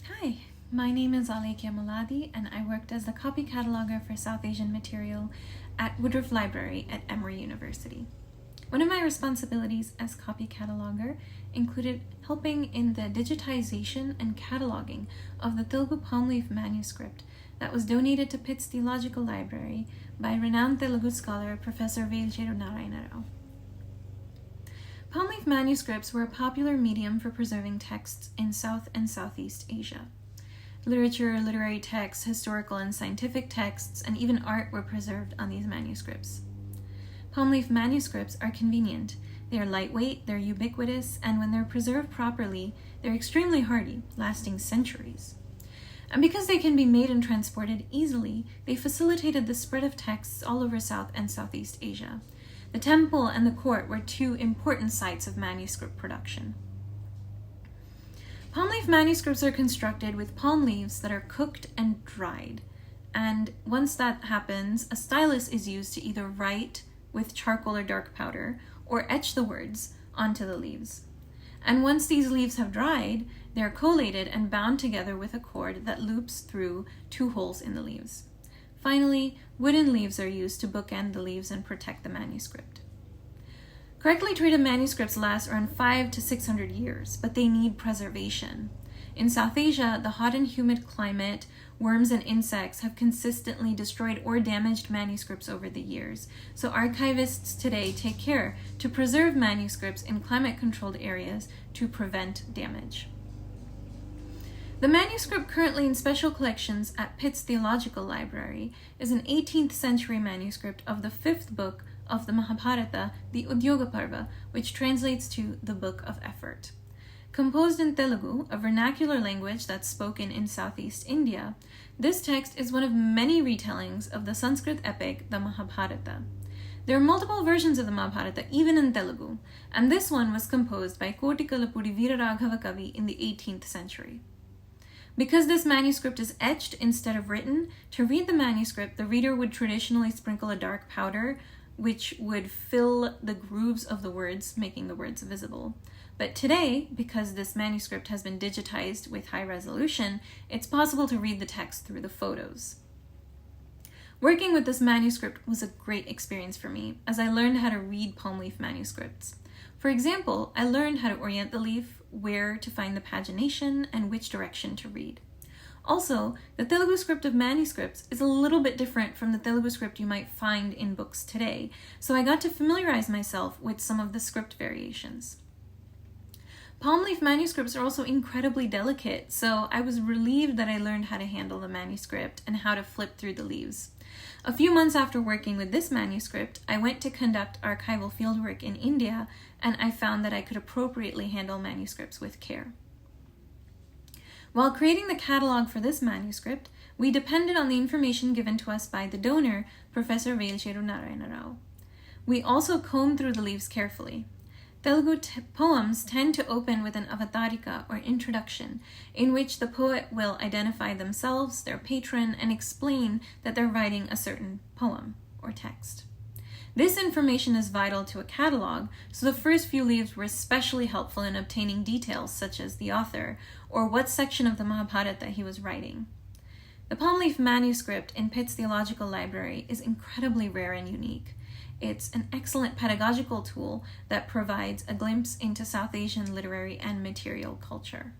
Hi, my name is Alekia Maladi, and I worked as the copy cataloger for South Asian material at Woodruff Library at Emory University. One of my responsibilities as copy cataloger included helping in the digitization and cataloging of the Telugu palm leaf manuscript that was donated to Pitt's Theological Library by renowned Telugu scholar Professor Velcheru Narayana Rao. Palm leaf manuscripts were a popular medium for preserving texts in South and Southeast Asia. Literature, literary texts, historical and scientific texts, and even art were preserved on these manuscripts. Palm leaf manuscripts are convenient. They are lightweight, they're ubiquitous, and when they're preserved properly, they're extremely hardy, lasting centuries. And because they can be made and transported easily, they facilitated the spread of texts all over South and Southeast Asia. The temple and the court were two important sites of manuscript production. Palm leaf manuscripts are constructed with palm leaves that are cooked and dried. And once that happens, a stylus is used to either write with charcoal or dark powder or etch the words onto the leaves. And once these leaves have dried, they're collated and bound together with a cord that loops through two holes in the leaves. Finally, wooden leaves are used to bookend the leaves and protect the manuscript. Correctly treated manuscripts last around 500 to 600 years, but they need preservation. In South Asia, the hot and humid climate, worms and insects have consistently destroyed or damaged manuscripts over the years, so archivists today take care to preserve manuscripts in climate-controlled areas to prevent damage. The manuscript currently in special collections at Pitt's Theological Library is an 18th century manuscript of the 5th book of the Mahabharata, the Udyoga Parva, which translates to the Book of Effort. Composed in Telugu, a vernacular language that's spoken in Southeast India, this text is one of many retellings of the Sanskrit epic, the Mahabharata. There are multiple versions of the Mahabharata, even in Telugu, and this one was composed by Kotikalapudi Veeraraghava Kavi in the 18th century. Because this manuscript is etched instead of written, to read the manuscript, the reader would traditionally sprinkle a dark powder, which would fill the grooves of the words, making the words visible. But today, because this manuscript has been digitized with high resolution, it's possible to read the text through the photos. Working with this manuscript was a great experience for me, as I learned how to read palm leaf manuscripts. For example, I learned how to orient the leaf, where to find the pagination, and which direction to read. Also, the Telugu script of manuscripts is a little bit different from the Telugu script you might find in books today, so I got to familiarize myself with some of the script variations. Palm leaf manuscripts are also incredibly delicate, so I was relieved that I learned how to handle the manuscript and how to flip through the leaves. A few months after working with this manuscript, I went to conduct archival fieldwork in India, and I found that I could appropriately handle manuscripts with care. While creating the catalog for this manuscript, we depended on the information given to us by the donor, Professor Velcheru Narayana Rao. We also combed through the leaves carefully. Telugu poems tend to open with an avatarika or introduction, in which the poet will identify themselves, their patron, and explain that they're writing a certain poem or text. This information is vital to a catalog, so the first few leaves were especially helpful in obtaining details such as the author or what section of the Mahabharata he was writing. The palm leaf manuscript in Pitt's Theological Library is incredibly rare and unique. It's an excellent pedagogical tool that provides a glimpse into South Asian literary and material culture.